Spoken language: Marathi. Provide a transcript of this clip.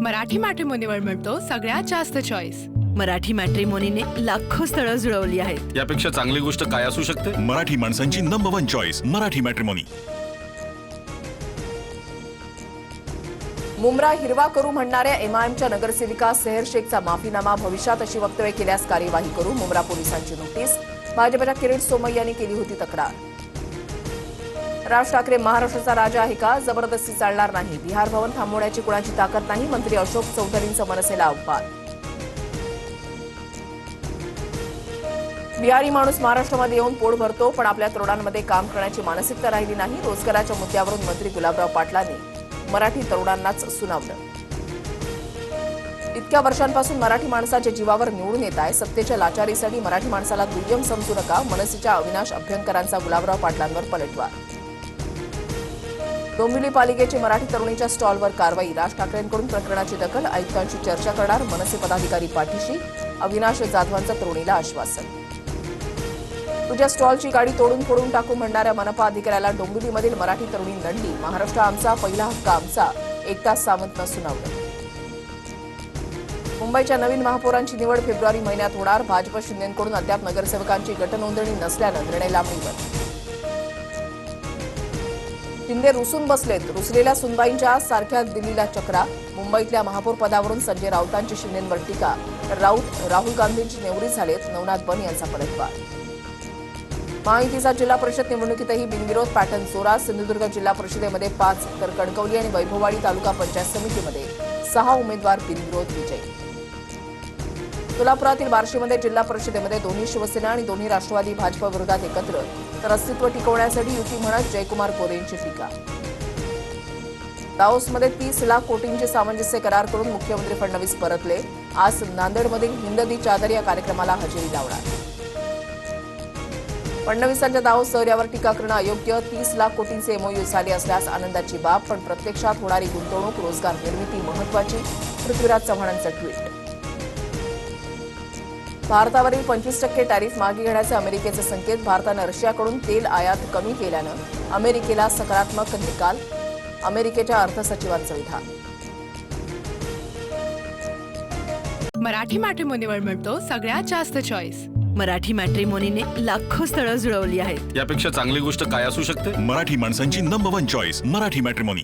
मराठी मॅट्रिमोनीवर मिळतो सगळ्यात जास्त चॉईस। मराठी मॅट्रिमोनीने लाखो स्थळं जुळवली आहेत। यापेक्षा चांगली गोष्ट काय असू शकते? मराठी माणसांची number 1 choice Marathi matrimony. Mumbra हिरवा करू म्हणणाऱ्या एमआयएमच्या नगरसेविका सेहर शेखचा माफीनामा, भविष्यात अशी वक्तव्य केल्यास कार्यवाही करू, मुंब्रा पोलिसांची नोटीस। भाजपच्या किरीट सोमय्या यांनी केली होती तक्रार। राज ठाकरे महाराष्ट्राचा राजा आहे का? जबरदस्ती चालणार नाही, बिहार भवन थांबवण्याची कुणाची ताकद नाही, मंत्री अशोक चौधरींचं मनसेला आव्हान। बिहारी माणूस महाराष्ट्रामध्ये येऊन पोट भरतो, पण आपल्या तरुणांमध्ये काम करण्याची मानसिकता राहिली नाही। रोजगाराच्या मुद्द्यावरून मंत्री गुलाबराव पाटलांनी मराठी तरुणांनाच सुनावलं। इतक्या वर्षांपासून मराठी माणसाच्या जीवावर निवडून येत आहे, सत्तेच्या लाचारीसाठी मराठी माणसाला दुय्यम समजू नका, मनसेच्या अविनाश अभ्यंकरांचा गुलाबराव पाटलांवर पलटवार। डोंबिवली पालिकेची मराठी तरुणीच्या स्टॉलवर कारवाई, राज ठाकरेंकडून प्रकरणाची दखल, आयुक्तांशी चर्चा करणार मनसे पदाधिकारी पाठीशी, अविनाश जाधवांचं तरुणीला आश्वासन। तुझ्या स्टॉलची गाडी तोडून फोडून टाकू म्हणणाऱ्या मनपा अधिकाऱ्याला डोंबिवलीमधील मराठी तरुणी नडली, महाराष्ट्र आमचा, पहिला हक्क आमचा, एकतास सावंतनं सुनावलं। मुंबईच्या नवीन महापौरांची निवड फेब्रुवारी महिन्यात होणार, भाजप शिंदेकडून अद्याप नगरसेवकांची गटनोंदणी नसल्यानं निर्णय लांबणीवर। शिंदे रुसून बसलेत, रुसलेल्या सुनबाईंच्या सारख्या दिल्लीला चक्रा, मुंबईतल्या महापौर पदावरून संजय राऊतांची शिंदेंवर टीका, तर राऊत राहुल गांधींची नेवरी झालेत, नवनाथ बन यांचा पलटवार। महायुतीचा जिल्हा परिषद निवडणुकीतही बिनविरोध पॅटर्न जोरात, सिंधुदुर्ग जिल्हा परिषदेमध्ये 5 तर कणकवली आणि वैभववाडी तालुका पंचायत समितीमध्ये 6 उमेदवार बिनविरोध विजयी। सोलापुरातील बार्शीमध्ये जिल्हा परिषदेमध्ये दोन्ही शिवसेना आणि दोन्ही राष्ट्रवादी भाजप विरोधात एकत्र, तर अस्तित्व टिकवण्यासाठी युती म्हणत जयकुमार गोरेंची टीका। दाओसमध्ये 30 लाख कोटींचे सामंजस्य करार करून मुख्यमंत्री फडणवीस परतले, आज नांदेडमधील हिंददी चादर या कार्यक्रमाला हजेरी लावणार। फडणवीसांच्या दाओस दौऱ्यावर टीका करणं अयोग्य, 30 लाख कोटींचे एमओयू झाले असल्यास आनंदाची बाब, पण प्रत्यक्षात होणारी गुंतवणूक, रोजगार निर्मिती महत्वाची, पृथ्वीराज चव्हाणांचं ट्विट। भारतावरील 25% टॅरिफ मागे घेण्याचे अमेरिकेचे संकेत, भारतानं रशियाकडून तेल आयात कमी केल्यानं अमेरिकेला सकारात्मक निकाल, अमेरिकेच्या अर्थसचिवांचं विधान। मराठी मॅट्रिमोनीवर मिळतो सगळ्यात जास्त चॉईस। मराठी मॅट्रिमोनीने लाखो स्थळं जुळवली आहेत। यापेक्षा चांगली गोष्ट काय असू शकते? मराठी माणसांची नंबर 1 चॉईस मराठी मॅट्रिमोनी।